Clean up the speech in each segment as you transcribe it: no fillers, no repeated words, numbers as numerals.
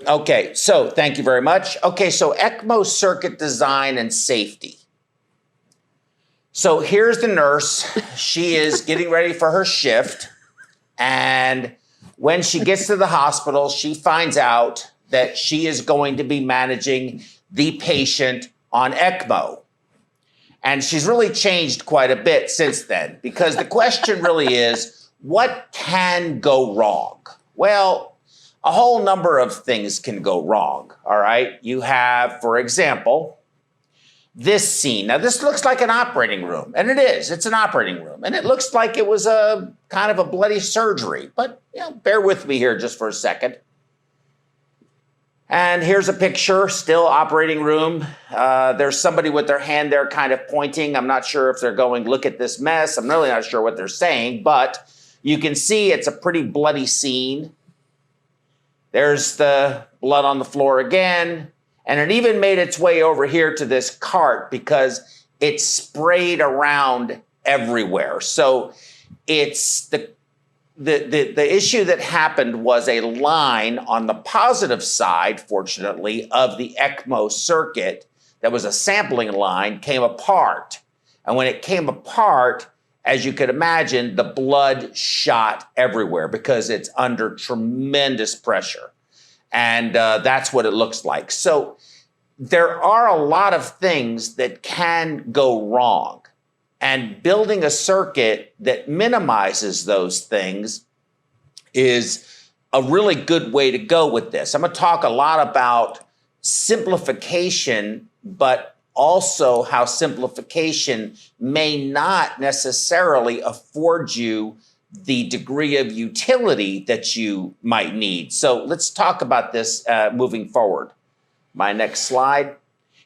Okay, so thank you very much. Okay, so ECMO circuit design and safety. So here's the nurse. She is getting ready for her shift. And when she gets to the hospital, she finds out that she is going to be managing the patient on ECMO. And she's really changed quite a bit since then, because the question really is, what can go wrong? Well, a whole number of things can go wrong, all right? You have, for example, this scene. Now, this looks like an operating room, and it is. It's an operating room, and it looks like it was a kind of a bloody surgery, but bear with me here just for a second. And here's a picture, still operating room. There's somebody with their hand there kind of pointing. I'm not sure if they're going, look at this mess. I'm really not sure what they're saying, but you can see it's a pretty bloody scene. There's the blood on the floor again. And it even made its way over here to this cart because it sprayed around everywhere. So it's the issue that happened was a line on the positive side, fortunately, of the ECMO circuit that was a sampling line came apart. And when it came apart, as you could imagine, the blood shot everywhere because it's under tremendous pressure. And that's what it looks like. So there are a lot of things that can go wrong. And building a circuit that minimizes those things is a really good way to go with this. I'm going to talk a lot about simplification, but also how simplification may not necessarily afford you the degree of utility that you might need. So let's talk about this moving forward. My next slide.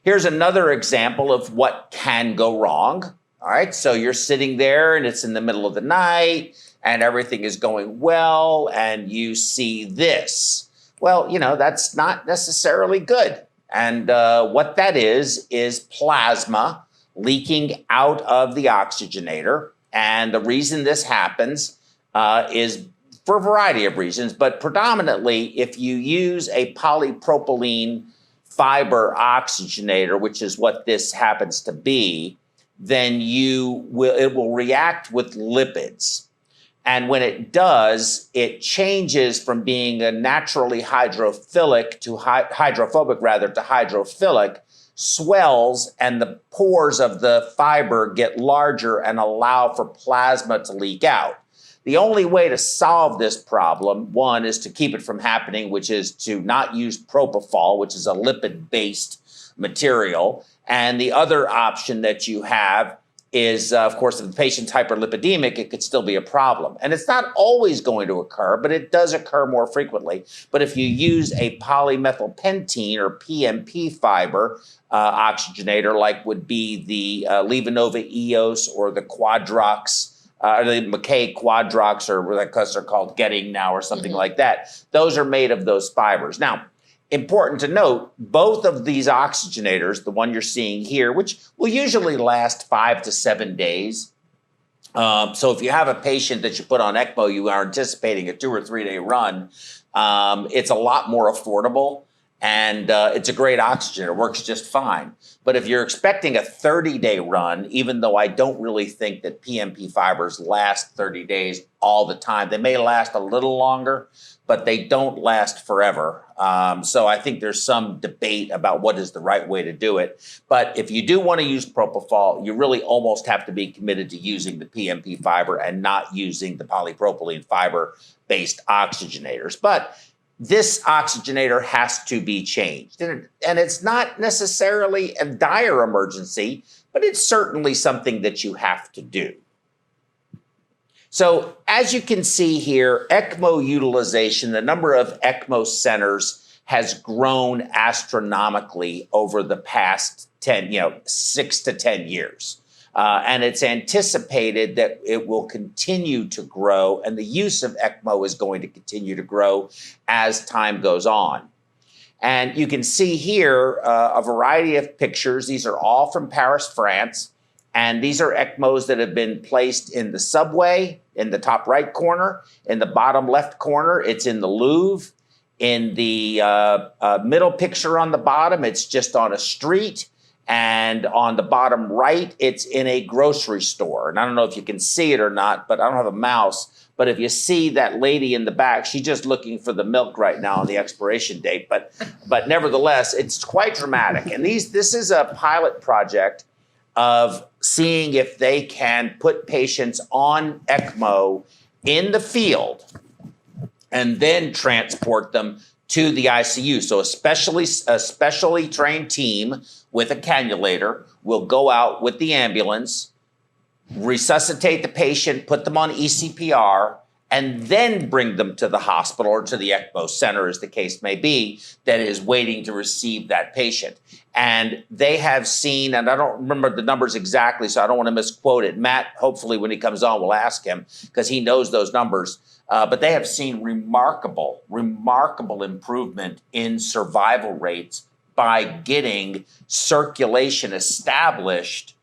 Here's another example of what can go wrong. All right, so you're sitting there and it's in the middle of the night and everything is going well and you see this. Well, that's not necessarily good. And what that is plasma leaking out of the oxygenator. And the reason this happens is for a variety of reasons, but predominantly if you use a polypropylene fiber oxygenator, which is what this happens to be, then it will react with lipids. And when it does, it changes from being a naturally hydrophobic to hydrophilic, swells, and the pores of the fiber get larger and allow for plasma to leak out. The only way to solve this problem, one, is to keep it from happening, which is to not use propofol, which is a lipid-based material. And the other option that you have is, of course, if the patient's hyperlipidemic, it could still be a problem. And it's not always going to occur, but it does occur more frequently. But if you use a polymethylpentene or PMP fiber oxygenator, like would be the Levanova EOS or the Quadrox, the McKay Quadrox, or because they're called Getting now or something like that, those are made of those fibers. Now, important to note, both of these oxygenators, the one you're seeing here, which will usually last 5 to 7 days. So if you have a patient that you put on ECMO, you are anticipating a 2 or 3 day run, it's a lot more affordable. And it's a great oxygenator, it works just fine. But if you're expecting a 30-day run, even though I don't really think that PMP fibers last 30 days all the time, they may last a little longer, but they don't last forever. So I think there's some debate about what is the right way to do it. But if you do want to use propofol, you really almost have to be committed to using the PMP fiber and not using the polypropylene fiber-based oxygenators. But this oxygenator has to be changed. And it's not necessarily a dire emergency, but it's certainly something that you have to do. So as you can see here, ECMO utilization, the number of ECMO centers has grown astronomically over the past 6 to 10 years. And it's anticipated that it will continue to grow, and the use of ECMO is going to continue to grow as time goes on. And you can see here a variety of pictures. These are all from Paris, France. And these are ECMOs that have been placed in the subway, in the top right corner, in the bottom left corner. It's in the Louvre. In the middle picture on the bottom, it's just on a street. And on the bottom right, it's in a grocery store. And I don't know if you can see it or not, but I don't have a mouse. But if you see that lady in the back, she's just looking for the milk right now on the expiration date. But nevertheless, it's quite dramatic. And this is a pilot project of seeing if they can put patients on ECMO in the field and then transport them to the ICU. So a specially trained team with a cannulator will go out with the ambulance, resuscitate the patient, put them on ECPR, and then bring them to the hospital or to the ECMO center, as the case may be, that is waiting to receive that patient. And they have seen, and I don't remember the numbers exactly, so I don't want to misquote it. Matt, hopefully when he comes on, we'll ask him, because he knows those numbers. But they have seen remarkable improvement in survival rates by getting circulation established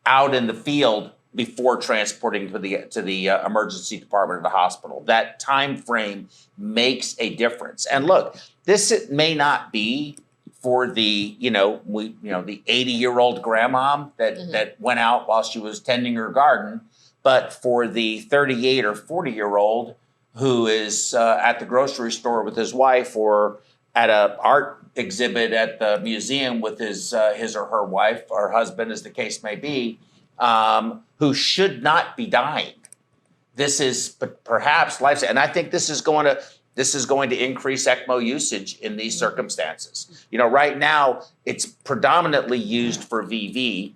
out in the field before transporting to the emergency department of the hospital. That time frame makes a difference. And look, this may not be for the the 80-year-old grandma that went out while she was tending her garden, but for the 38 or 40-year-old who is at the grocery store with his wife, or at an art exhibit at the museum with his or her wife or husband, as the case may be, who should not be dying. This is perhaps life-saving. And I think this is going to increase ECMO usage in these circumstances. Right now it's predominantly used for VV,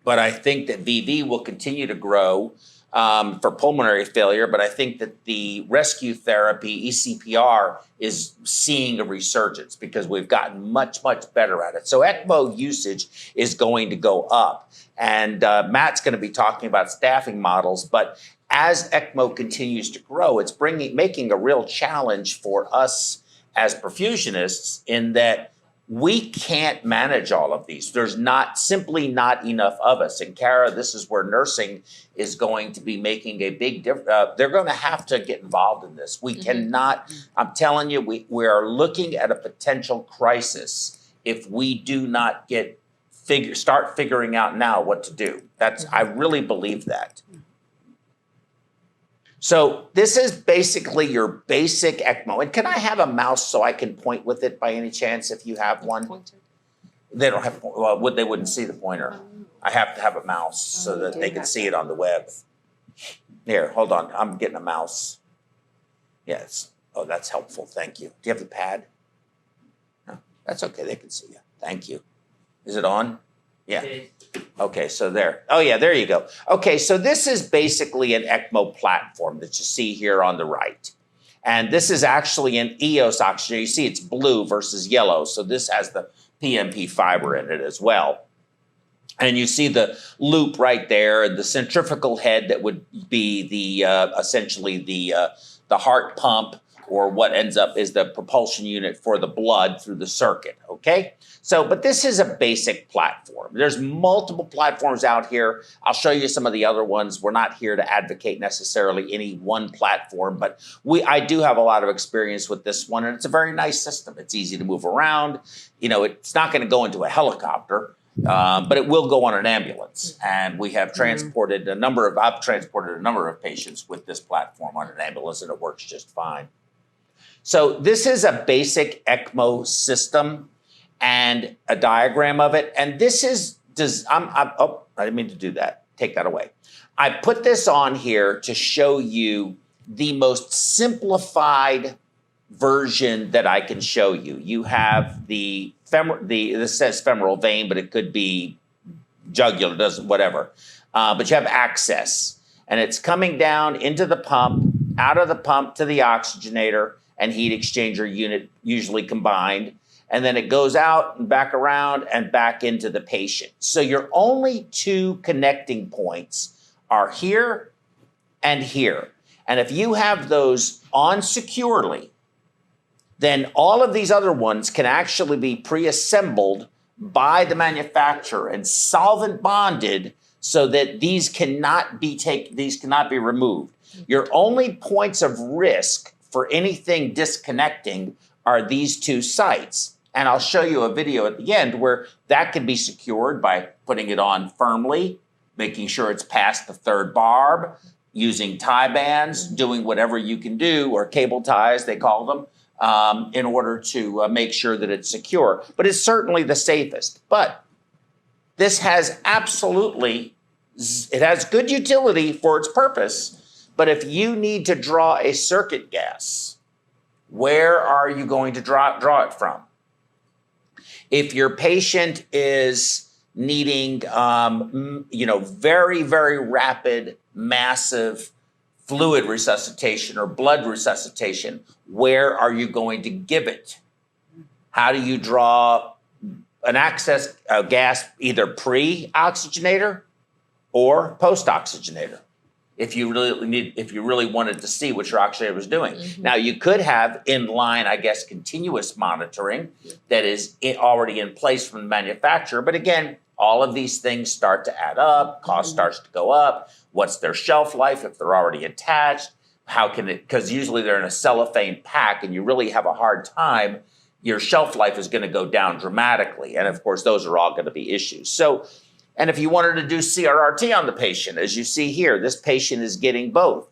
but I think that VV will continue to grow for pulmonary failure. But I think that the rescue therapy, ECPR, is seeing a resurgence because we've gotten much better at it. So ECMO usage is going to go up. And Matt's going to be talking about staffing models. But as ECMO continues to grow, it's making a real challenge for us as perfusionists, in that we can't manage all of these. There's simply not enough of us. And Kara, this is where nursing is going to be making a big difference. They're going to have to get involved in this. We cannot, I'm telling you, we are looking at a potential crisis if we do not start figuring out now what to do. I really believe that. So this is basically your basic ECMO. And can I have a mouse so I can point with it by any chance, if you have one? Pointer. They don't have, well, they wouldn't see the pointer. I have to have a mouse so that they can see it on the web. Here, hold on. I'm getting a mouse. Yes. Oh, that's helpful. Thank you. Do you have the pad? No, that's okay. They can see you. Thank you. Is it on? Yeah. Okay, so there. Oh, yeah, there you go. Okay, so this is basically an ECMO platform that you see here on the right. And this is actually an EOS oxygenator. You see it's blue versus yellow, so this has the PMP fiber in it as well. And you see the loop right there, and the centrifugal head that would be the essentially the heart pump, or what ends up is the propulsion unit for the blood through the circuit, okay? So, but this is a basic platform. There's multiple platforms out here. I'll show you some of the other ones. We're not here to advocate necessarily any one platform, but I do have a lot of experience with this one, and it's a very nice system. It's easy to move around. It's not gonna go into a helicopter, but it will go on an ambulance. And we have transported I've transported a number of patients with this platform on an ambulance, and it works just fine. So this is a basic ECMO system and a diagram of it. And this is, I didn't mean to do that. Take that away. I put this on here to show you the most simplified version that I can show you. You have this says femoral vein, but it could be jugular, whatever. But you have access, and it's coming down into the pump, out of the pump to the oxygenator and heat exchanger unit, usually combined. And then it goes out and back around and back into the patient. So your only two connecting points are here and here. And if you have those on securely, then all of these other ones can actually be pre-assembled by the manufacturer and solvent bonded so that these cannot be removed. Your only points of risk for anything disconnecting are these two sites. And I'll show you a video at the end where that can be secured by putting it on firmly, making sure it's past the third barb, using tie bands, doing whatever you can do, or cable ties, they call them, in order to make sure that it's secure. But it's certainly the safest. But this has it has good utility for its purpose. But if you need to draw a circuit gas, where are you going to draw it from? If your patient is needing, very, very rapid, massive fluid resuscitation or blood resuscitation, where are you going to give it? How do you draw an access gas, either pre-oxygenator or post-oxygenator? If you really wanted to see what your oxygenator was doing. Now, you could have inline, continuous monitoring that is already in place from the manufacturer. But again, all of these things start to add up. Cost starts to go up. What's their shelf life if they're already attached? How can it, because usually they're in a cellophane pack and you really have a hard time, your shelf life is going to go down dramatically. And of course, those are all going to be issues. So, and if you wanted to do CRRT on the patient, as you see here, this patient is getting both.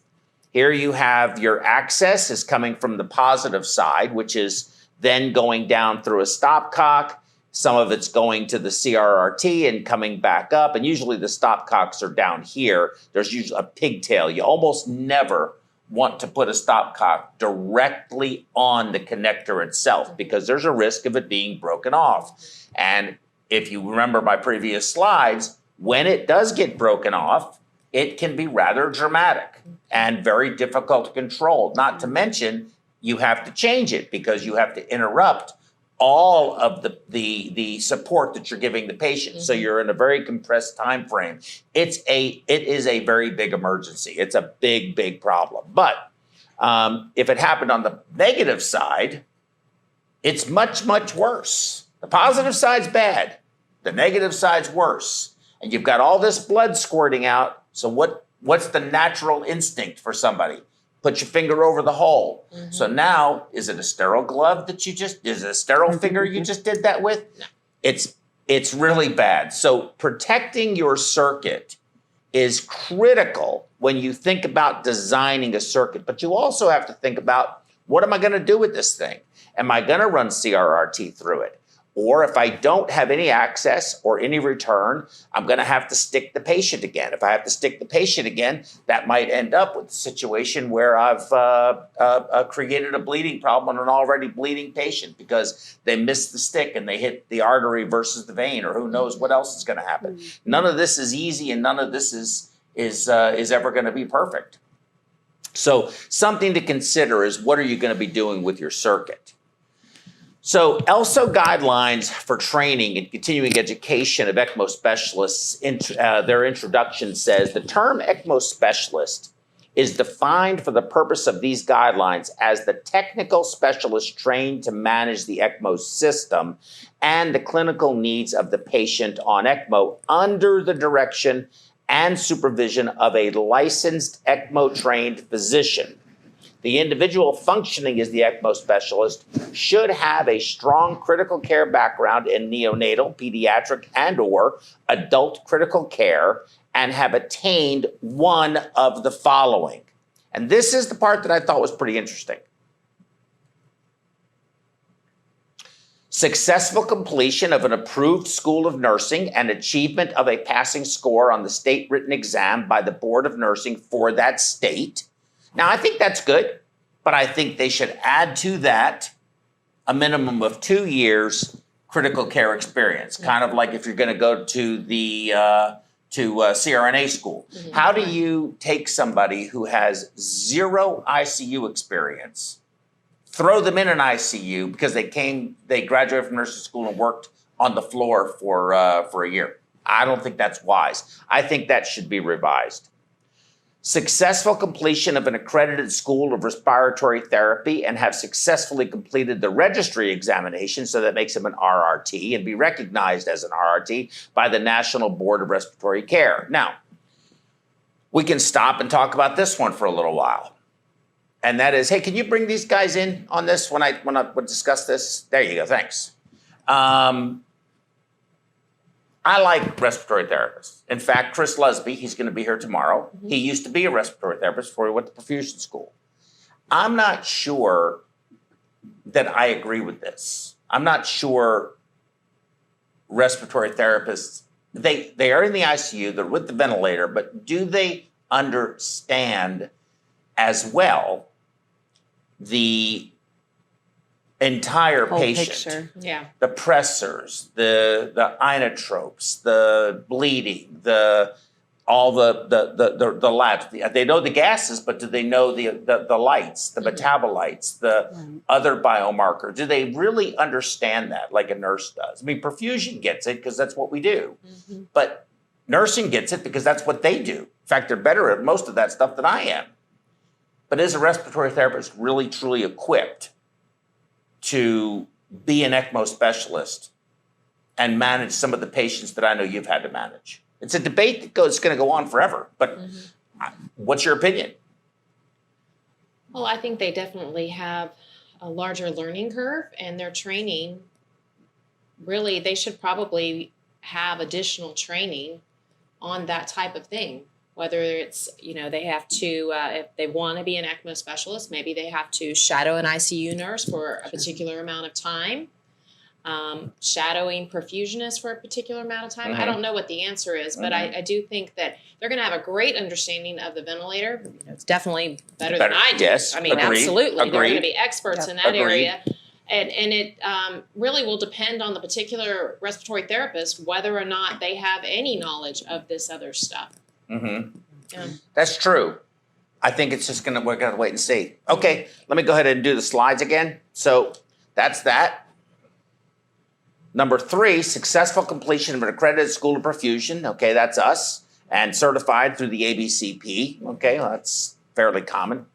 Here you have your access is coming from the positive side, which is then going down through a stopcock. Some of it's going to the CRRT and coming back up. And usually the stopcocks are down here. There's usually a pigtail. You almost never want to put a stopcock directly on the connector itself because there's a risk of it being broken off. And if you remember my previous slides, when it does get broken off, it can be rather dramatic and very difficult to control. Not to mention, you have to change it because you have to interrupt all of the support that you're giving the patient. So you're in a very compressed time frame. It is a very big emergency. It's a big, big problem. But if it happened on the negative side, it's much, much worse. The positive side's bad. The negative side's worse. And you've got all this blood squirting out. So what's the natural instinct for somebody? Put your finger over the hole. So now, is it a sterile glove that is it a sterile finger you just did that with? No. It's really bad. So protecting your circuit is critical when you think about designing a circuit. But you also have to think about, what am I going to do with this thing? Am I going to run CRRT through it? Or if I don't have any access or any return, I'm going to have to stick the patient again. If I have to stick the patient again, that might end up with a situation where I've created a bleeding problem on an already bleeding patient because they missed the stick and they hit the artery versus the vein, or who knows what else is going to happen. None of this is easy, and none of this is ever going to be perfect. So something to consider is, what are you going to be doing with your circuit? So ELSO guidelines for training and continuing education of ECMO specialists, their introduction says, the term ECMO specialist is defined for the purpose of these guidelines as the technical specialist trained to manage the ECMO system and the clinical needs of the patient on ECMO under the direction and supervision of a licensed ECMO-trained physician. The individual functioning as the ECMO specialist should have a strong critical care background in neonatal, pediatric, and/or adult critical care and have attained one of the following. And this is the part that I thought was pretty interesting. Successful completion of an approved school of nursing and achievement of a passing score on the state written exam by the Board of Nursing for that state. Now, I think that's good, but I think they should add to that a minimum of 2 years critical care experience, kind of like if you're going to go to the CRNA school. How do you take somebody who has 0 ICU experience, throw them in an ICU because they graduated from nursing school and worked on the floor for a year? I don't think that's wise. I think that should be revised. Successful completion of an accredited school of respiratory therapy and have successfully completed the registry examination, so that makes him an RRT, and be recognized as an RRT by the National Board of Respiratory Care. Now, we can stop and talk about this one for a little while. and that is, hey, can you bring these guys in on this when I discuss this? There you go, thanks. I like respiratory therapists. In fact, Chris Lusby, he's going to be here tomorrow. Mm-hmm. He used to be a respiratory therapist before he went to perfusion school. I'm not sure that I agree with this. I'm not sure respiratory therapists, they are in the ICU, they're with the ventilator, but do they understand as well the entire whole patient, picture. Yeah, the pressors, the inotropes, the bleeding, all the labs. They know the gases, but do they know the lights, the metabolites, the other biomarker? Do they really understand that like a nurse does? I mean, perfusion gets it because that's what we do, but nursing gets it because that's what they do. In fact, they're better at most of that stuff than I am. But is a respiratory therapist really truly equipped to be an ECMO specialist and manage some of the patients that I know you've had to manage? It's a debate that's going to go on forever, but what's your opinion? well, I think they definitely have a larger learning curve, and their training, really, they should probably have additional training on that type of thing. Whether it's, they have to, if they want to be an ECMO specialist, maybe they have to shadow an ICU nurse for a particular amount of time, shadowing perfusionists for a particular amount of time. I don't know what the answer is, but I do think that they're going to have a great understanding of the ventilator. It's definitely better than I do. Yes, I mean, agreed, absolutely. agreed. They're going to be experts in that Agreed. area. And it really will depend on the particular respiratory therapist whether or not they have any knowledge of this other stuff. Yeah. That's true. I think it's just we're gonna wait and see. Okay, let me go ahead and do the slides again. So that's that. Number 3, successful completion of an accredited school of perfusion. Okay, that's us, and certified through the ABCP. Okay, well, that's fairly common.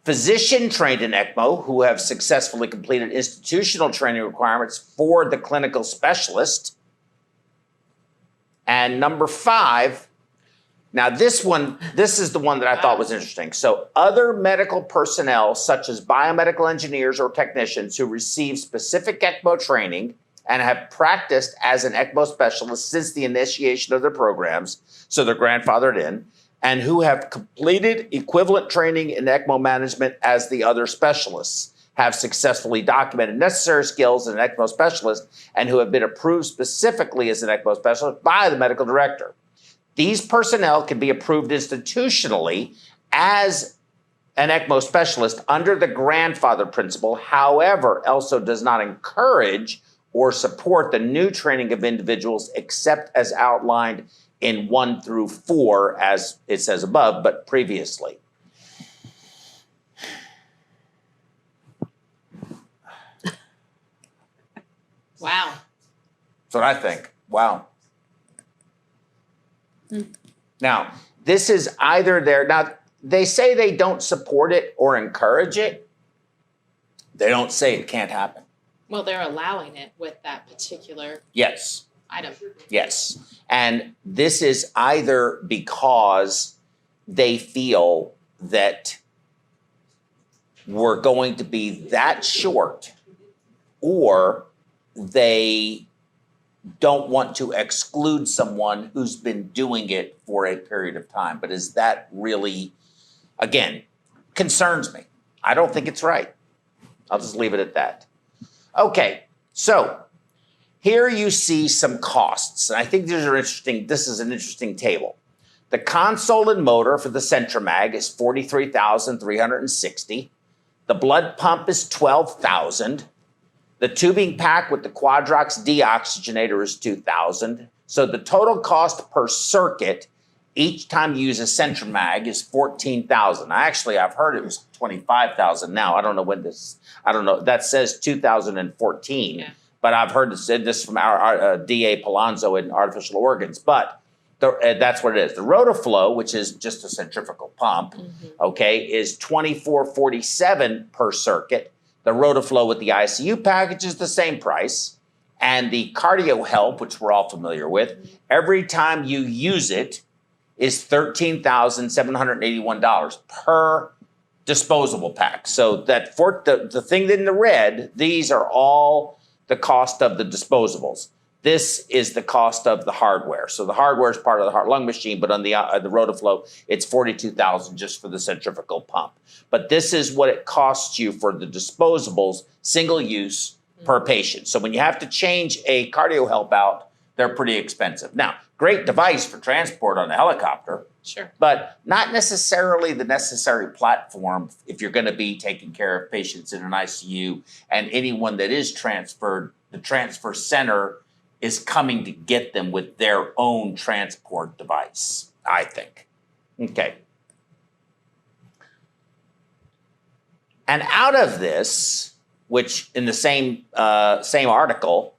Physician trained in ECMO who have successfully completed institutional training requirements for the clinical specialist. And number 5, now this is the one that I thought was interesting. So other medical personnel such as biomedical engineers or technicians who receive specific ECMO training and have practiced as an ECMO specialist since the initiation of their programs, so they're grandfathered in, and who have completed equivalent training in ECMO management as the other specialists, have successfully documented necessary skills as an ECMO specialist, and who have been approved specifically as an ECMO specialist by the medical director. These personnel can be approved institutionally as an ECMO specialist under the grandfather principle. However, ELSO does not encourage or support the new training of individuals except as outlined in 1 through 4, as it says above, but previously. Wow. That's what I think. Wow. Now, this is either now, they say they don't support it or encourage it. They don't say it can't happen. Well, they're allowing it with that particular Yes. item. Yes. And this is either because they feel that we're going to be that short, or they don't want to exclude someone who's been doing it for a period of time. But is that really, again, concerns me. I don't think it's right. I'll just leave it at that. Okay, so here you see some costs. And I think these are interesting. This is an interesting table. The console and motor for the Centramag is $43,360. The blood pump is $12,000. The tubing pack with the Quadrox deoxygenator is $2,000. So the total cost per circuit each time you use a Centramag is $14,000. I've heard it was $25,000 now. I don't know that says 2014, but I've heard this from our DA Palonzo in artificial organs, but that's what it is. The Rotoflow, which is just a centrifugal pump, okay, is $24.47 per circuit. The Rotoflow with the ICU package is the same price. And the Cardio Help, which we're all familiar with, every time you use it is $13,781 per disposable packs. So that for the thing in the red, these are all the cost of the disposables. This is the cost of the hardware. So the hardware is part of the heart lung machine, but on the Rotaflow, it's $42,000 just for the centrifugal pump. But this is what it costs you for the disposables, single use per patient. So when you have to change a cardio help out, they're pretty expensive. Now, great device for transport on a helicopter, Sure. but not necessarily the necessary platform if you're going to be taking care of patients in an ICU, and anyone that is transferred, the transfer center is coming to get them with their own transport device, I think. Okay. And out of this, which in the same article,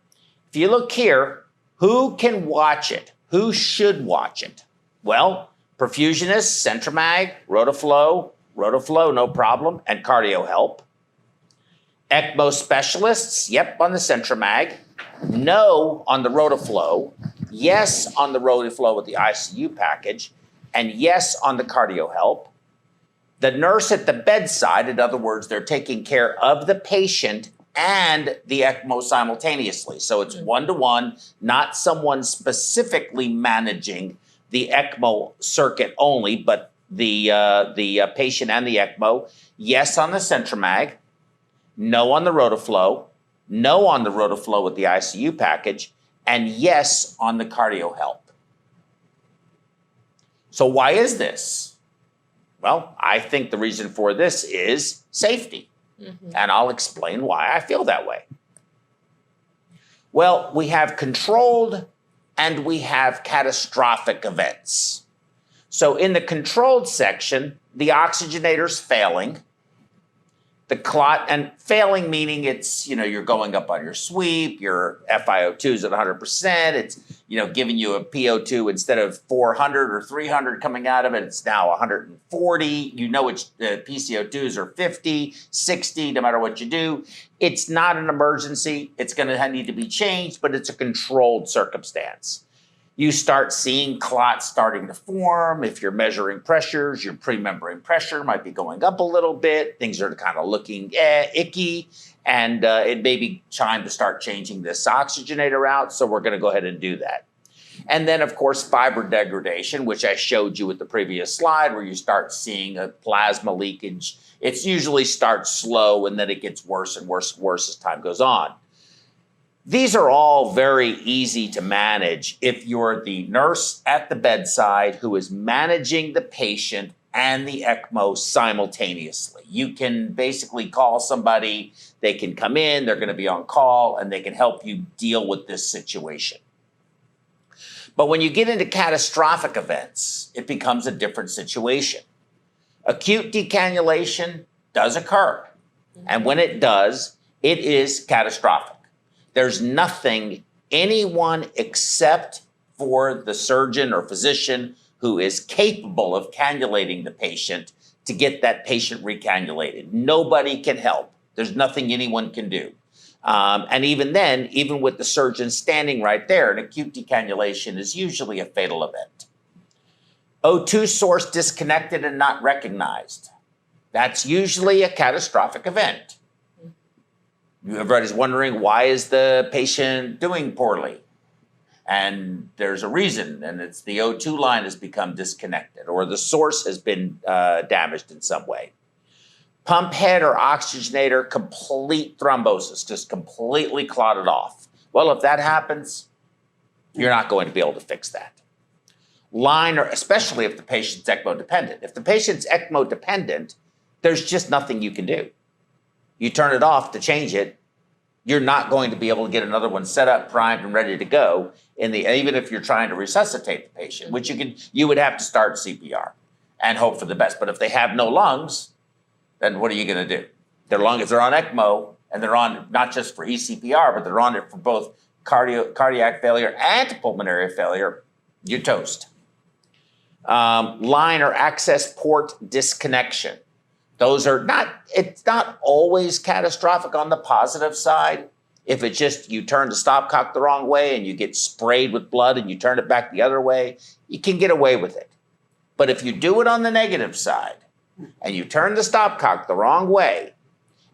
if you look here, who can watch it? Who should watch it? Well, perfusionists, Centramag, Rotaflow, no problem, and cardio help. ECMO specialists, yep, on the Centramag. No on the Rotaflow. Yes on the Rotaflow with the ICU package. And yes on the cardio help. The nurse at the bedside, in other words, they're taking care of the patient and the ECMO simultaneously. So it's one-to-one, not someone specifically managing the ECMO circuit only, but the patient and the ECMO. Yes on the Centramag, no on the Rotaflow, no on the Rotaflow with the ICU package, and yes on the cardio help. So why is this? Well, I think the reason for this is safety. And I'll explain why I feel that way. Well, we have controlled and we have catastrophic events. So in the controlled section, the oxygenator's failing. The clot, and failing meaning it's, you're going up on your sweep, your FiO2 is at 100%, it's, giving you a PO2 instead of 400 or 300 coming out of it, it's now 140. It's the PCO2s are 50, 60, no matter what you do. It's not an emergency. It's going to need to be changed, but it's a controlled circumstance. You start seeing clots starting to form. If you're measuring pressures, your premembrane pressure might be going up a little bit. Things are kind of looking icky, and it may be time to start changing this oxygenator out, so we're going to go ahead and do that. And then, of course, fiber degradation, which I showed you with the previous slide, where you start seeing a plasma leakage. It usually starts slow, and then it gets worse and worse and worse as time goes on. These are all very easy to manage if you're the nurse at the bedside who is managing the patient and the ECMO simultaneously. You can basically call somebody, they can come in, they're going to be on call, and they can help you deal with this situation. But when you get into catastrophic events, it becomes a different situation. Acute decannulation does occur, and when it does, it is catastrophic. There's nothing anyone except for the surgeon or physician who is capable of cannulating the patient to get that patient recannulated. Nobody can help. There's nothing anyone can do. And even then, even with the surgeon standing right there, an acute decannulation is usually a fatal event. O2 source disconnected and not recognized. That's usually a catastrophic event. Everybody's wondering, why is the patient doing poorly? And there's a reason, and it's the O2 line has become disconnected, or the source has been damaged in some way. Pump head or oxygenator, complete thrombosis, just completely clotted off. Well, if that happens, you're not going to be able to fix that. Line, or especially if the patient's ECMO dependent. If the patient's ECMO dependent, there's just nothing you can do. You turn it off to change it, you're not going to be able to get another one set up, primed, and ready to go. Even if you're trying to resuscitate the patient, which you would have to start CPR and hope for the best. But if they have no lungs, then what are you going to do? Their lungs, if they're on ECMO, and they're on not just for eCPR, but they're on it for both cardiac failure and pulmonary failure, you're toast. Line or access port disconnection. Those are it's not always catastrophic on the positive side. If it's just you turn the stopcock the wrong way and you get sprayed with blood and you turn it back the other way, you can get away with it. But if you do it on the negative side, and you turn the stopcock the wrong way,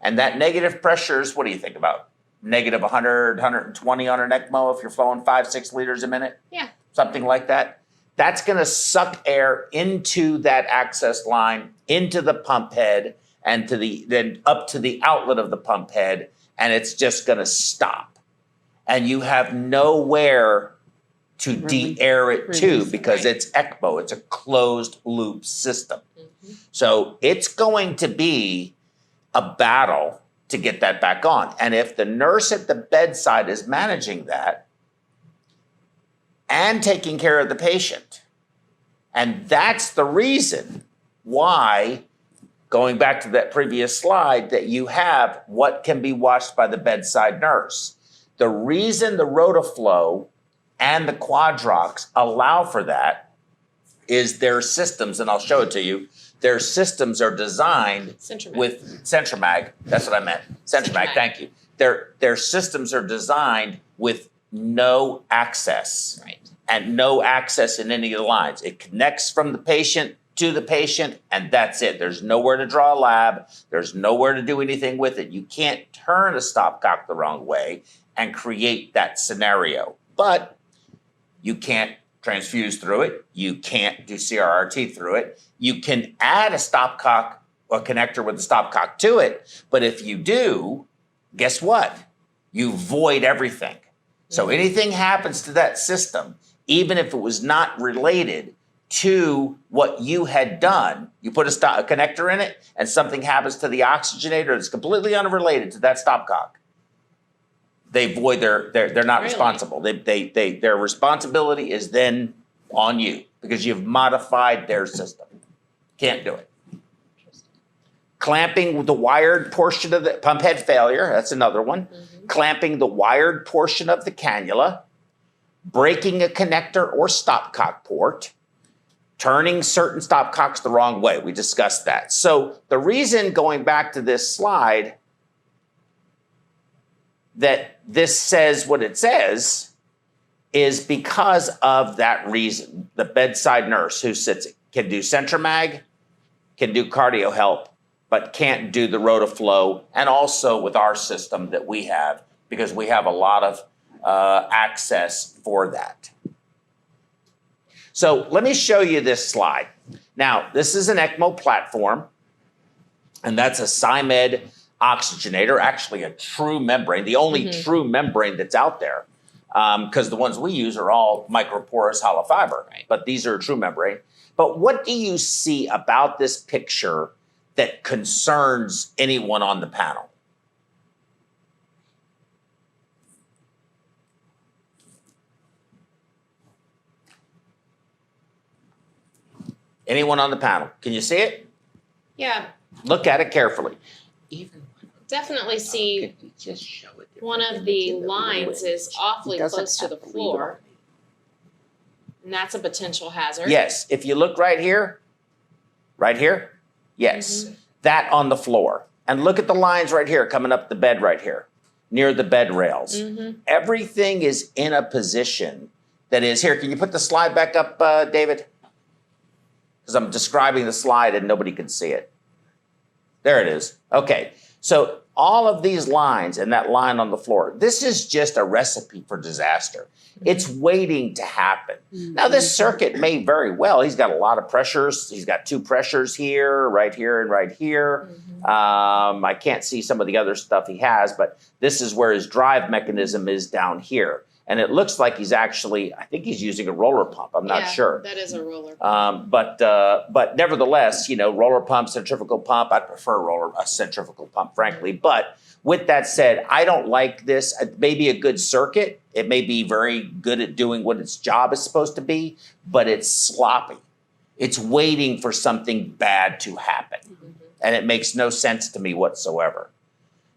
and that negative pressure is, what do you think about? Negative 100, 120 on an ECMO if you're flowing 5-6 liters a minute? Yeah. Something like that. That's going to suck air into that access line, into the pump head, and then up to the outlet of the pump head, and it's just going to stop. And you have nowhere to de-air it to, because it's ECMO. It's a closed loop system. Mm-hmm. So it's going to be a battle to get that back on. And if the nurse at the bedside is managing that and taking care of the patient, and that's the reason why, going back to that previous slide, that you have what can be watched by the bedside nurse. The reason the rotaflow and the quadrox allow for that is their systems, and I'll show it to you. Their systems are designed with Centromag. That's what I meant. Centromag, thank you. Their systems are designed with no access. Right. And no access in any of the lines. It connects from the patient to the patient, and that's it. There's nowhere to draw a lab. There's nowhere to do anything with it. You can't turn a stopcock the wrong way and create that scenario. But you can't transfuse through it. You can't do CRRT through it. You can add a stopcock or connector with a stopcock to it. But if you do, guess what? You void everything. So anything happens to that system, even if it was not related to what you had done, you put a connector in it and something happens to the oxygenator that's completely unrelated to that stopcock, they void they're not responsible. Their responsibility is then on you because you've modified their system. Can't do it. Clamping with the wired portion of the pump head failure, that's another one. Mm-hmm. Clamping the wired portion of the cannula, breaking a connector or stopcock port, turning certain stopcocks the wrong way. We discussed that. So the reason, going back to this slide, that this says what it says is because of that reason. The bedside nurse who sits can do Centromag, can do cardio help, but can't do the rotaflow, and also with our system that we have, because we have a lot of access for that. So let me show you this slide. Now, this is an ECMO platform, and that's a SciMed oxygenator, actually a true membrane, the only true membrane that's out there, because the ones we use are all microporous hollow fiber, but these are a true membrane. But what do you see about this picture that concerns anyone on the panel? Anyone on the panel? Can you see it? Yeah. Look at it carefully. Definitely see one of the lines is awfully close to the floor. And that's a potential hazard. Yes. If you look right here, yes, that on the floor. And look at the lines right here coming up the bed right here, near the bed rails. Everything is in a position that is here. Can you put the slide back up, David? Because I'm describing the slide and nobody can see it. There it is. Okay. So all of these lines and that line on the floor, this is just a recipe for disaster. It's waiting to happen. Now, this circuit may very well, he's got a lot of pressures. He's got two pressures here, right here, and right here. I can't see some of the other stuff he has, but this is where his drive mechanism is down here. And it looks like he's actually, I think he's using a roller pump. I'm not sure. That is a roller pump. But nevertheless, you know, roller pump, centrifugal pump, I prefer a centrifugal pump, frankly. But with that said, I don't like this. It may be a good circuit. It may be very good at doing what its job is supposed to be, but it's sloppy. It's waiting for something bad to happen. And it makes no sense to me whatsoever.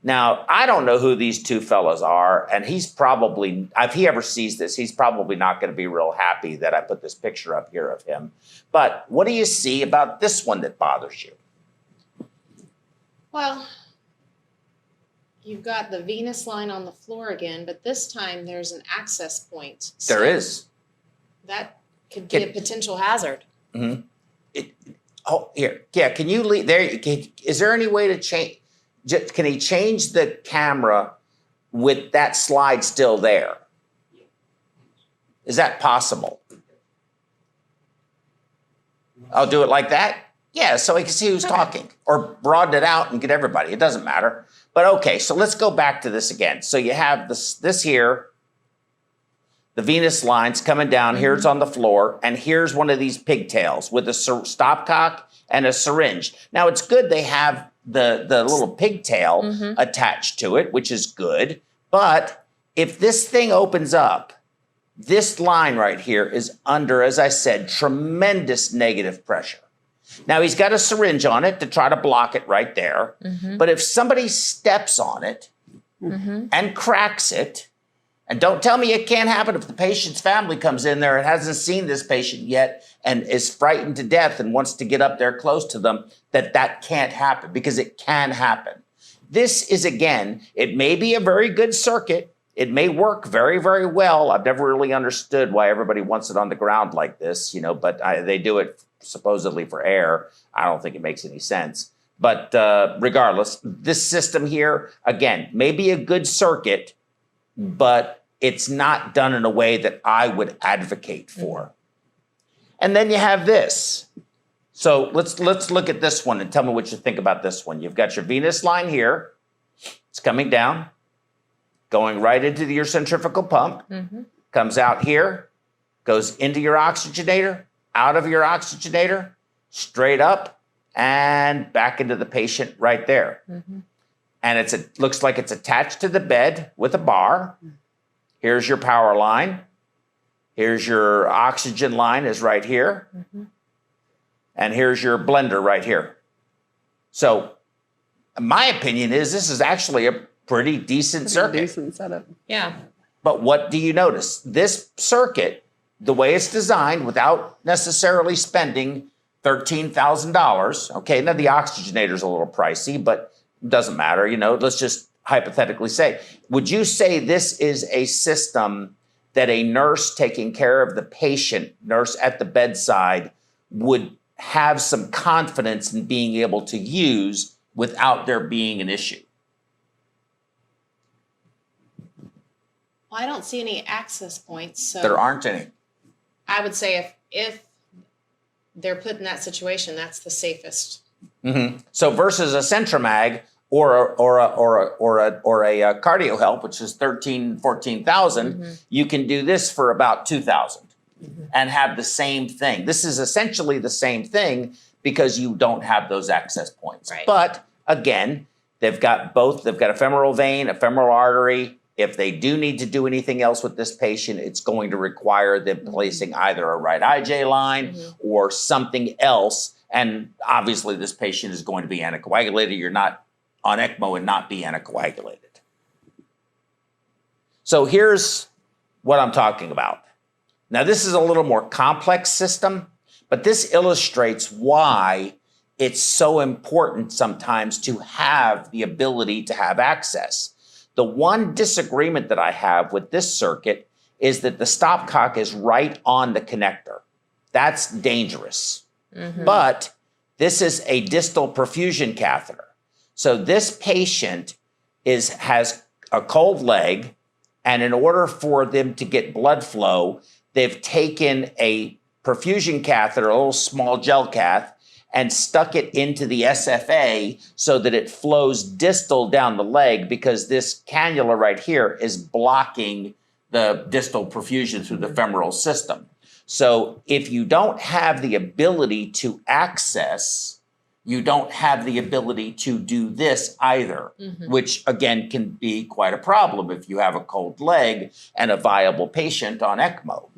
Now, I don't know who these two fellows are, and he's probably, if he ever sees this, he's probably not going to be real happy that I put this picture up here of him. But what do you see about this one that bothers you? Well, you've got the venous line on the floor again, but this time there's an access point. There is. That could be a potential hazard. Oh, here. Yeah, can you leave there? Is there any way to change? Can he change the camera with that slide still there? Is that possible? I'll do it like that? Yeah, so he can see who's talking. Or broaden it out and get everybody. It doesn't matter. But okay, so let's go back to this again. So you have this here, the venous lines coming down. Here it's on the floor. And here's one of these pigtails with a stopcock and a syringe. Now, it's good they have the little pigtail attached to it, which is good. But if this thing opens up, this line right here is under, as I said, tremendous negative pressure. Now, he's got a syringe on it to try to block it right there. But if somebody steps on it and cracks it, and don't tell me it can't happen if the patient's family comes in there and hasn't seen this patient yet and is frightened to death and wants to get up there close to them, that can't happen, because it can happen. This is, again, it may be a very good circuit. It may work very, very well. I've never really understood why everybody wants it on the ground like this, but they do it supposedly for air. I don't think it makes any sense. But regardless, this system here, again, may be a good circuit, but it's not done in a way that I would advocate for. And then you have this. So let's look at this one and tell me what you think about this one. You've got your venous line here. It's coming down, going right into your centrifugal pump, comes out here, goes into your oxygenator, out of your oxygenator, straight up, and back into the patient right there. And it looks like it's attached to the bed with a bar. Here's your power line. Here's your oxygen line is right here. And here's your blender right here. So my opinion is this is actually a pretty decent circuit. Decent setup. Yeah. But what do you notice? This circuit, the way it's designed, without necessarily spending $13,000, okay, now the oxygenator's a little pricey, but it doesn't matter, let's just hypothetically say. Would you say this is a system that a nurse taking care of the patient, nurse at the bedside, would have some confidence in being able to use without there being an issue? Well, I don't see any access points, so There aren't any. I would say if they're put in that situation, that's the safest. So versus a Centromag or a cardio help, which is 13, 14,000, you can do this for about 2,000 and have the same thing. This is essentially the same thing because you don't have those access points. Right. But again, they've got both. They've got a femoral vein, a femoral artery. If they do need to do anything else with this patient, it's going to require them placing either a right IJ line or something else. And obviously, this patient is going to be anticoagulated. You're not on ECMO and not be anticoagulated. So here's what I'm talking about. Now, this is a little more complex system, but this illustrates why it's so important sometimes to have the ability to have access. The one disagreement that I have with this circuit is that the stopcock is right on the connector. That's dangerous. But this is a distal perfusion catheter. So this patient has a cold leg, and in order for them to get blood flow, they've taken a perfusion catheter, a little small gel cath, and stuck it into the SFA so that it flows distal down the leg, because this cannula right here is blocking the distal perfusion through the femoral system. So if you don't have the ability to access, you don't have the ability to do this either, which again can be quite a problem if you have a cold leg and a viable patient on ECMO.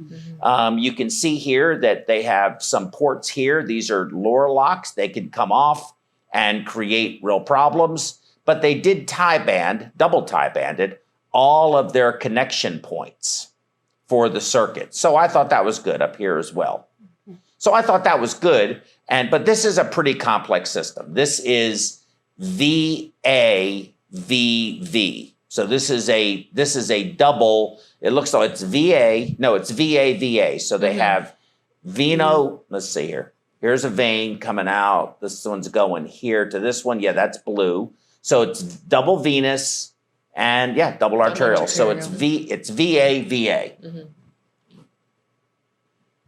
You can see here that they have some ports here. These are Lure locks. They can come off and create real problems, but they did double tie banded all of their connection points for the circuit. So I thought that was good up here as well. So I thought that was good. But this is a pretty complex system. This is VAVV. So this is a double. It looks like it's VA. No, it's VAVA. So they have let's see here. Here's a vein coming out. This one's going here to this one. Yeah, that's blue. So it's double venous and double arterial. So it's VAVA.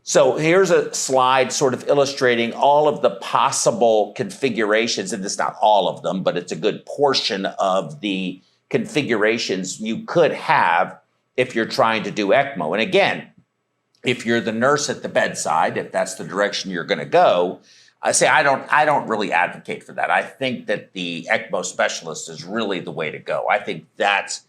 So here's a slide sort of illustrating all of the possible configurations, and it's not all of them, but it's a good portion of the configurations you could have if you're trying to do ECMO. And again, if you're the nurse at the bedside, if that's the direction you're going to go, I don't really advocate for that. I think that the ECMO specialist is really the way to go. I think but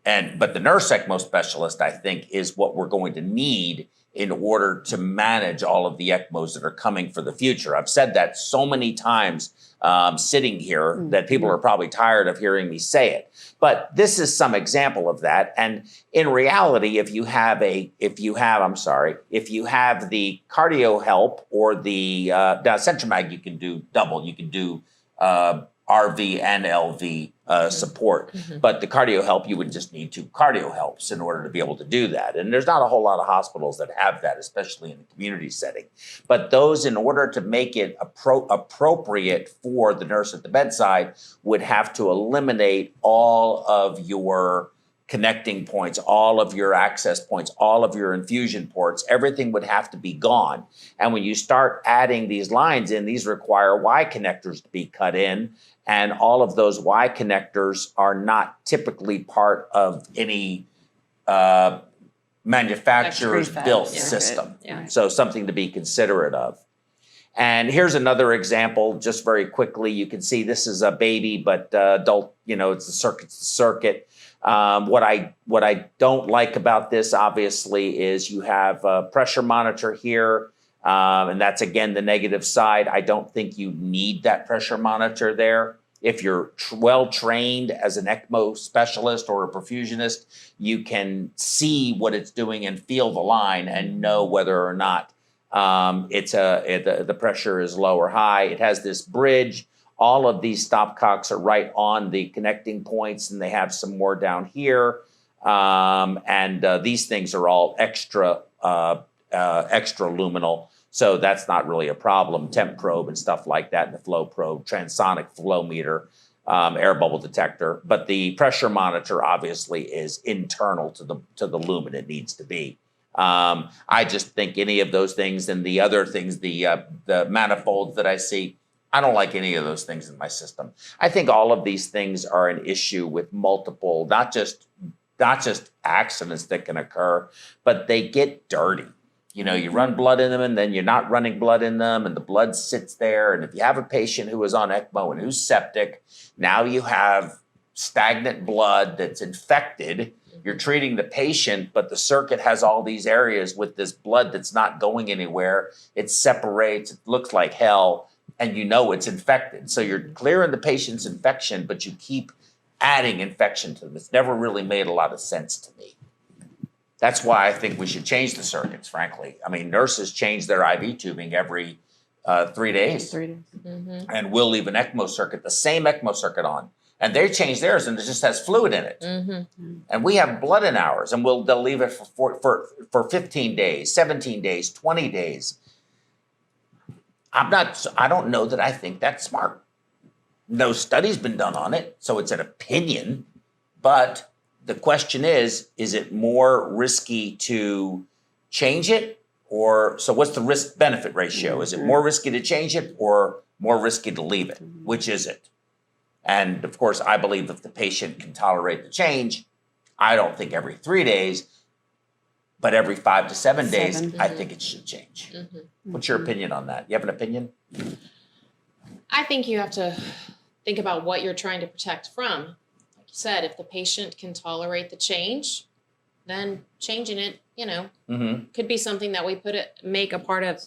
the nurse ECMO specialist, I think, is what we're going to need in order to manage all of the ECMOs that are coming for the future. I've said that so many times sitting here that people are probably tired of hearing me say it. But this is some example of that. And in reality, if you have the cardio help or the Centromag, you can do double. You can do RV and LV support. But the cardio help, you would just need 2 cardio helps in order to be able to do that. And there's not a whole lot of hospitals that have that, especially in the community setting. But those, in order to make it appropriate for the nurse at the bedside, would have to eliminate all of your connecting points, all of your access points, all of your infusion ports. Everything would have to be gone. And when you start adding these lines in, these require Y connectors to be cut in. And all of those Y connectors are not typically part of any manufacturer's built system. So something to be considerate of. And here's another example, just very quickly. You can see this is a baby, but adult, it's the circuit. What I don't like about this, obviously, is you have a pressure monitor here. And that's, again, the negative side. I don't think you need that pressure monitor there. If you're well-trained as an ECMO specialist or a perfusionist, you can see what it's doing and feel the line and know whether or not the pressure is low or high. It has this bridge. All of these stopcocks are right on the connecting points, and they have some more down here. These things are all extra luminal. So that's not really a problem. Temp probe and stuff like that, and the flow probe, transonic flow meter, air bubble detector. But the pressure monitor obviously is internal to the lumen. It needs to be. I just think any of those things and the other things, the manifolds that I see, I don't like any of those things in my system. I think all of these things are an issue with multiple, not just accidents that can occur, but they get dirty. You run blood in them, and then you're not running blood in them, and the blood sits there. And if you have a patient who is on ECMO and who's septic, now you have stagnant blood that's infected. You're treating the patient, but the circuit has all these areas with this blood that's not going anywhere. It separates. It looks like hell, and it's infected. So you're clearing the patient's infection, but you keep adding infection to them. It's never really made a lot of sense to me. That's why I think we should change the circuits, frankly. I mean, nurses change their IV tubing every 3 days. 3 days. And we'll leave an ECMO circuit, the same ECMO circuit on. And they change theirs, and it just has fluid in it. And we have blood in ours, and they'll leave it for 15 days, 17 days, 20 days. I don't know that I think that's smart. No study's been done on it, so it's an opinion. But the question is it more risky to change it? So what's the risk-benefit ratio? Is it more risky to change it or more risky to leave it? Which is it? And of course, I believe if the patient can tolerate the change, I don't think every 3 days, but every 5 to 7 days, I think it should change. What's your opinion on that? You have an opinion? I think you have to think about what you're trying to protect from. Like you said, if the patient can tolerate the change, then changing it, could be something that we make a part of,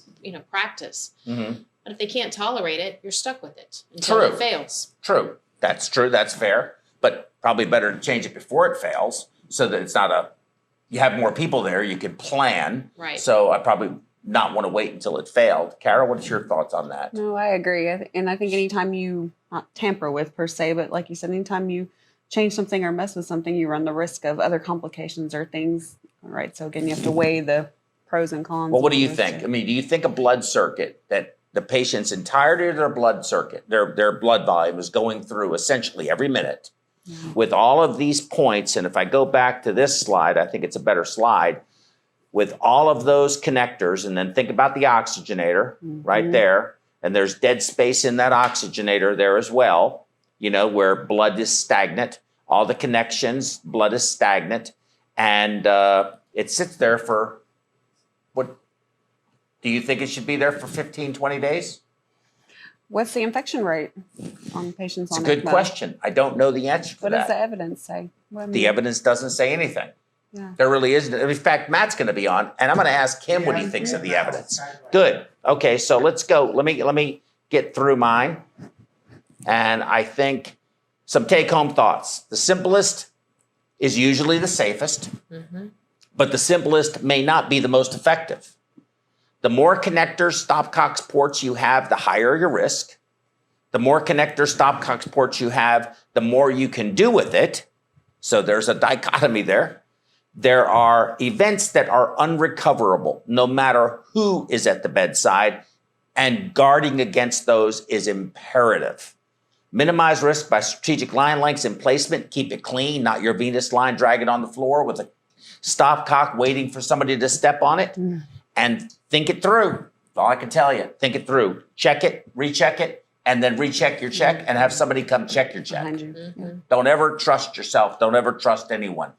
practice. But if they can't tolerate it, you're stuck with it until it fails. True. That's true. That's fair. But probably better to change it before it fails so that it's not you have more people there, you can plan. Right. So I probably not want to wait until it failed. Carol, what's your thoughts on that? No, I agree. And I think anytime you, not tamper with per se, but like you said, anytime you change something or mess with something, you run the risk of other complications or things. All right. So again, you have to weigh the pros and cons. Well, what do you think? I mean, do you think a blood circuit that the patient's entirety of their blood circuit, their blood volume is going through essentially every minute with all of these points. And if I go back to this slide, I think it's a better slide, with all of those connectors, and then think about the oxygenator right there. And there's dead space in that oxygenator there as well, where blood is stagnant. All the connections, blood is stagnant. And it sits there for, what, do you think it should be there for 15, 20 days? What's the infection rate on patients It's on a good ECMO? question. I don't know the answer to What that. does the evidence say? Well, I mean, The evidence doesn't say anything. Yeah. There really isn't. In fact, Matt's going to be on, and I'm going to ask him what he thinks of the evidence. Good. Okay, so let's go. Let me get through mine. And I think some take-home thoughts. The simplest is usually the safest, but the simplest may not be the most effective. The more connectors, stopcock ports you have, the higher your risk. The more connectors, stopcock ports you have, the more you can do with it. So there's a dichotomy there. There are events that are unrecoverable, no matter who is at the bedside, and guarding against those is imperative. Minimize risk by strategic line lengths and placement. Keep it clean, not your Venus line dragging on the floor with a stopcock waiting for somebody to step on it. And think it through. That's all I can tell you. Think it through. Check it, recheck it, and then recheck your check and have somebody come check your check. behind you. Yeah. Don't ever trust yourself. Don't ever trust anyone.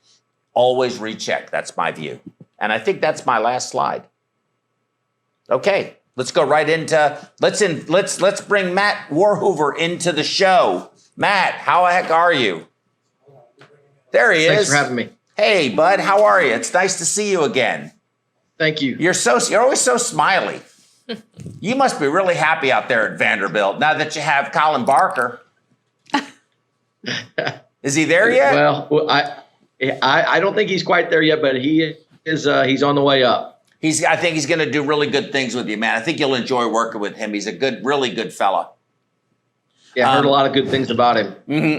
Always recheck. That's my view. And I think that's my last slide. Okay, let's go right into, let's bring Matt Warhoover into the show. Matt, how the heck are you? There he is. Thanks for having me. Hey, bud, how are you? It's nice to see you again. Thank you. You're always so smiley. You must be really happy out there at Vanderbilt now that you have Colin Barker. Is he there yet? Well, I don't think he's quite there yet, but he is. He's on the way up. I think he's going to do really good things with you, man. I think you'll enjoy working with him. He's a really good fella. Yeah, I heard a lot of good things about him.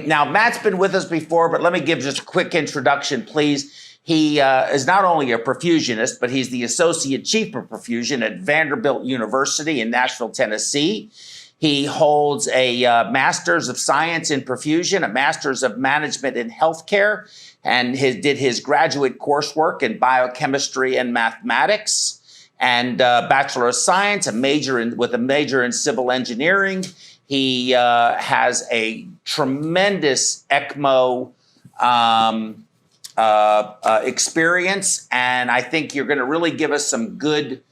Now, Matt's been with us before, but let me give just a quick introduction, please. He is not only a perfusionist, but he's the Associate Chief of Perfusion at Vanderbilt University in Nashville, Tennessee. He holds a Master's of Science in Perfusion, a Master's of Management in Healthcare, and did his graduate coursework in biochemistry and mathematics, and Bachelor of Science, with a major in civil engineering. He has a tremendous ECMO experience, and I think you're going to really give us some good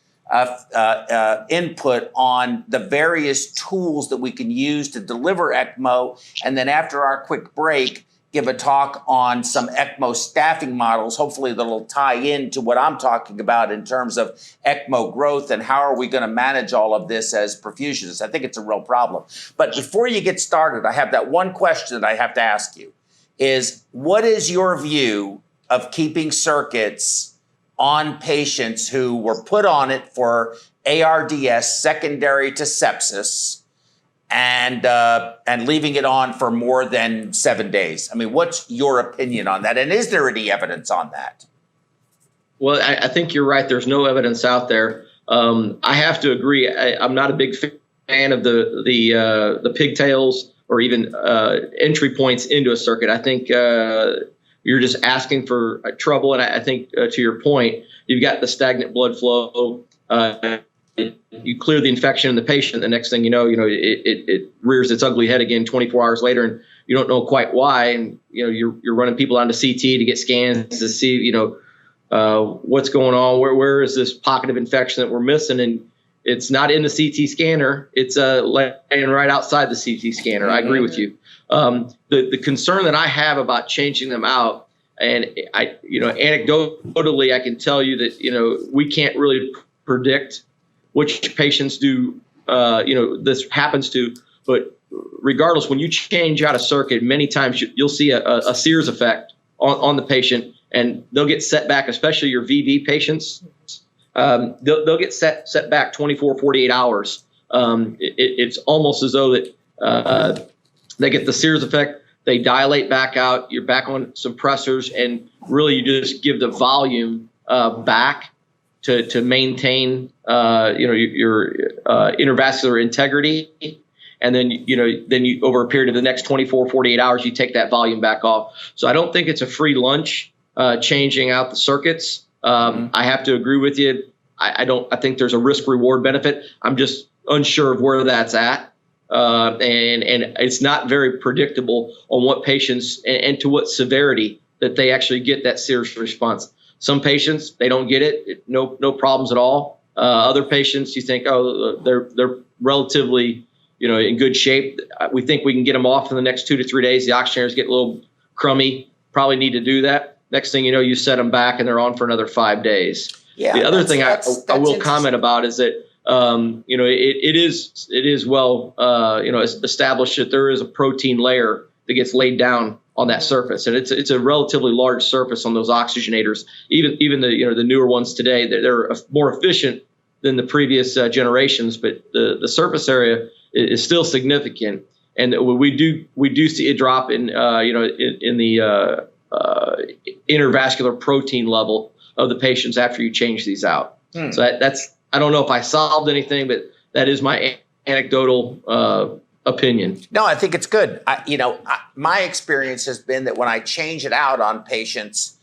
input on the various tools that we can use to deliver ECMO. And then after our quick break, give a talk on some ECMO staffing models. Hopefully that'll tie into what I'm talking about in terms of ECMO growth and how are we going to manage all of this as perfusionists. I think it's a real problem. But before you get started, I have that one question that I have to ask you is, what is your view of keeping circuits on patients who were put on it for ARDS secondary to sepsis and leaving it on for more than 7 days? I mean, what's your opinion on that? And is there any evidence on that? Well, I think you're right. There's no evidence out there. I have to agree. I'm not a big fan of the pigtails or even entry points into a circuit. I think you're just asking for trouble. And I think to your point, you've got the stagnant blood flow. You clear the infection in the patient. The next thing you know, it rears its ugly head again 24 hours later, and you don't know quite why. And you're running people onto CT to get scans to see what's going on. Where is this pocket of infection that we're missing? And it's not in the CT scanner. It's laying right outside the CT scanner. I agree with you. The concern that I have about changing them out, and anecdotally, I can tell you that we can't really predict which patients this happens to. But regardless, when you change out a circuit, many times you'll see a Sears effect on the patient, and they'll get set back, especially your VV patients. They'll get set back 24, 48 hours. It's almost as though that they get the Sears effect. They dilate back out. You're back on suppressors, and really you just give the volume back. to maintain your intravascular integrity. And then, then over a period of the next 24, 48 hours, you take that volume back off. So I don't think it's a free lunch changing out the circuits. I have to agree with you. I think there's a risk reward benefit. I'm just unsure of where that's at. And it's not very predictable on what patients and to what severity that they actually get that serious response. Some patients, they don't get it. No problems at all. Other patients, you think, oh, they're relatively, in good shape. We think we can get them off in the next 2 to 3 days. The oxygenators get a little crummy. Probably need to do that. Next thing you know, you set them back and they're on for another 5 days. Yeah. The other thing I will comment about is that it is well established that there is a protein layer that gets laid down on that surface, and it's a relatively large surface on those oxygenators. Even the newer ones today, they're more efficient than the previous generations, but the surface area is still significant, and we do see a drop in the intravascular protein level of the patients after you change these out. So that's I don't know if I solved anything, but that is my anecdotal opinion. No, I think it's good. My experience has been that when I change it out on patients,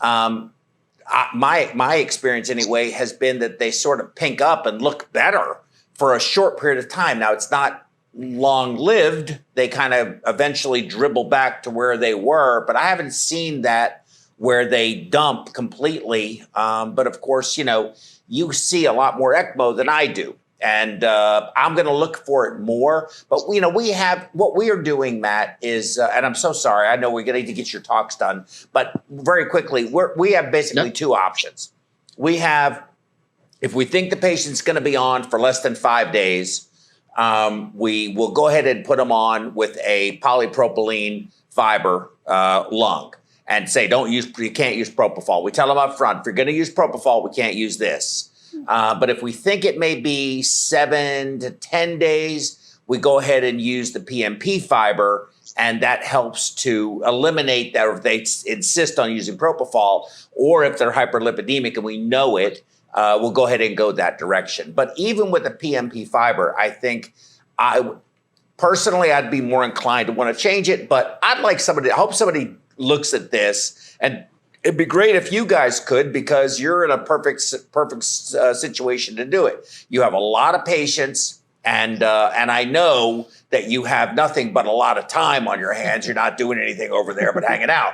my experience anyway has been that they sort of pink up and look better for a short period of time. Now, it's not long-lived. They kind of eventually dribble back to where they were, but I haven't seen that where they dump completely. But of course, you see a lot more ECMO than I do. And I'm going to look for it more. But, we have what we are doing, Matt, is and I'm so sorry. I know we're going to get your talks done. But very quickly, we have basically two options. We have, if we think the patient's going to be on for less than 5 days, we will go ahead and put them on with a polypropylene fiber lung and say, you can't use propofol. We tell them up front, if you're going to use propofol, we can't use this. But if we think it may be 7 to 10 days, we go ahead and use the PMP fiber, and that helps to eliminate that. Or if they insist on using propofol, or if they're hyperlipidemic and we know it, we'll go ahead and go that direction. But even with the PMP fiber, I think personally, I'd be more inclined to want to change it. But I hope somebody looks at this, and it'd be great if you guys could, because you're in a perfect situation to do it. You have a lot of patients, and I know that you have nothing but a lot of time on your hands. You're not doing anything over there but hanging out.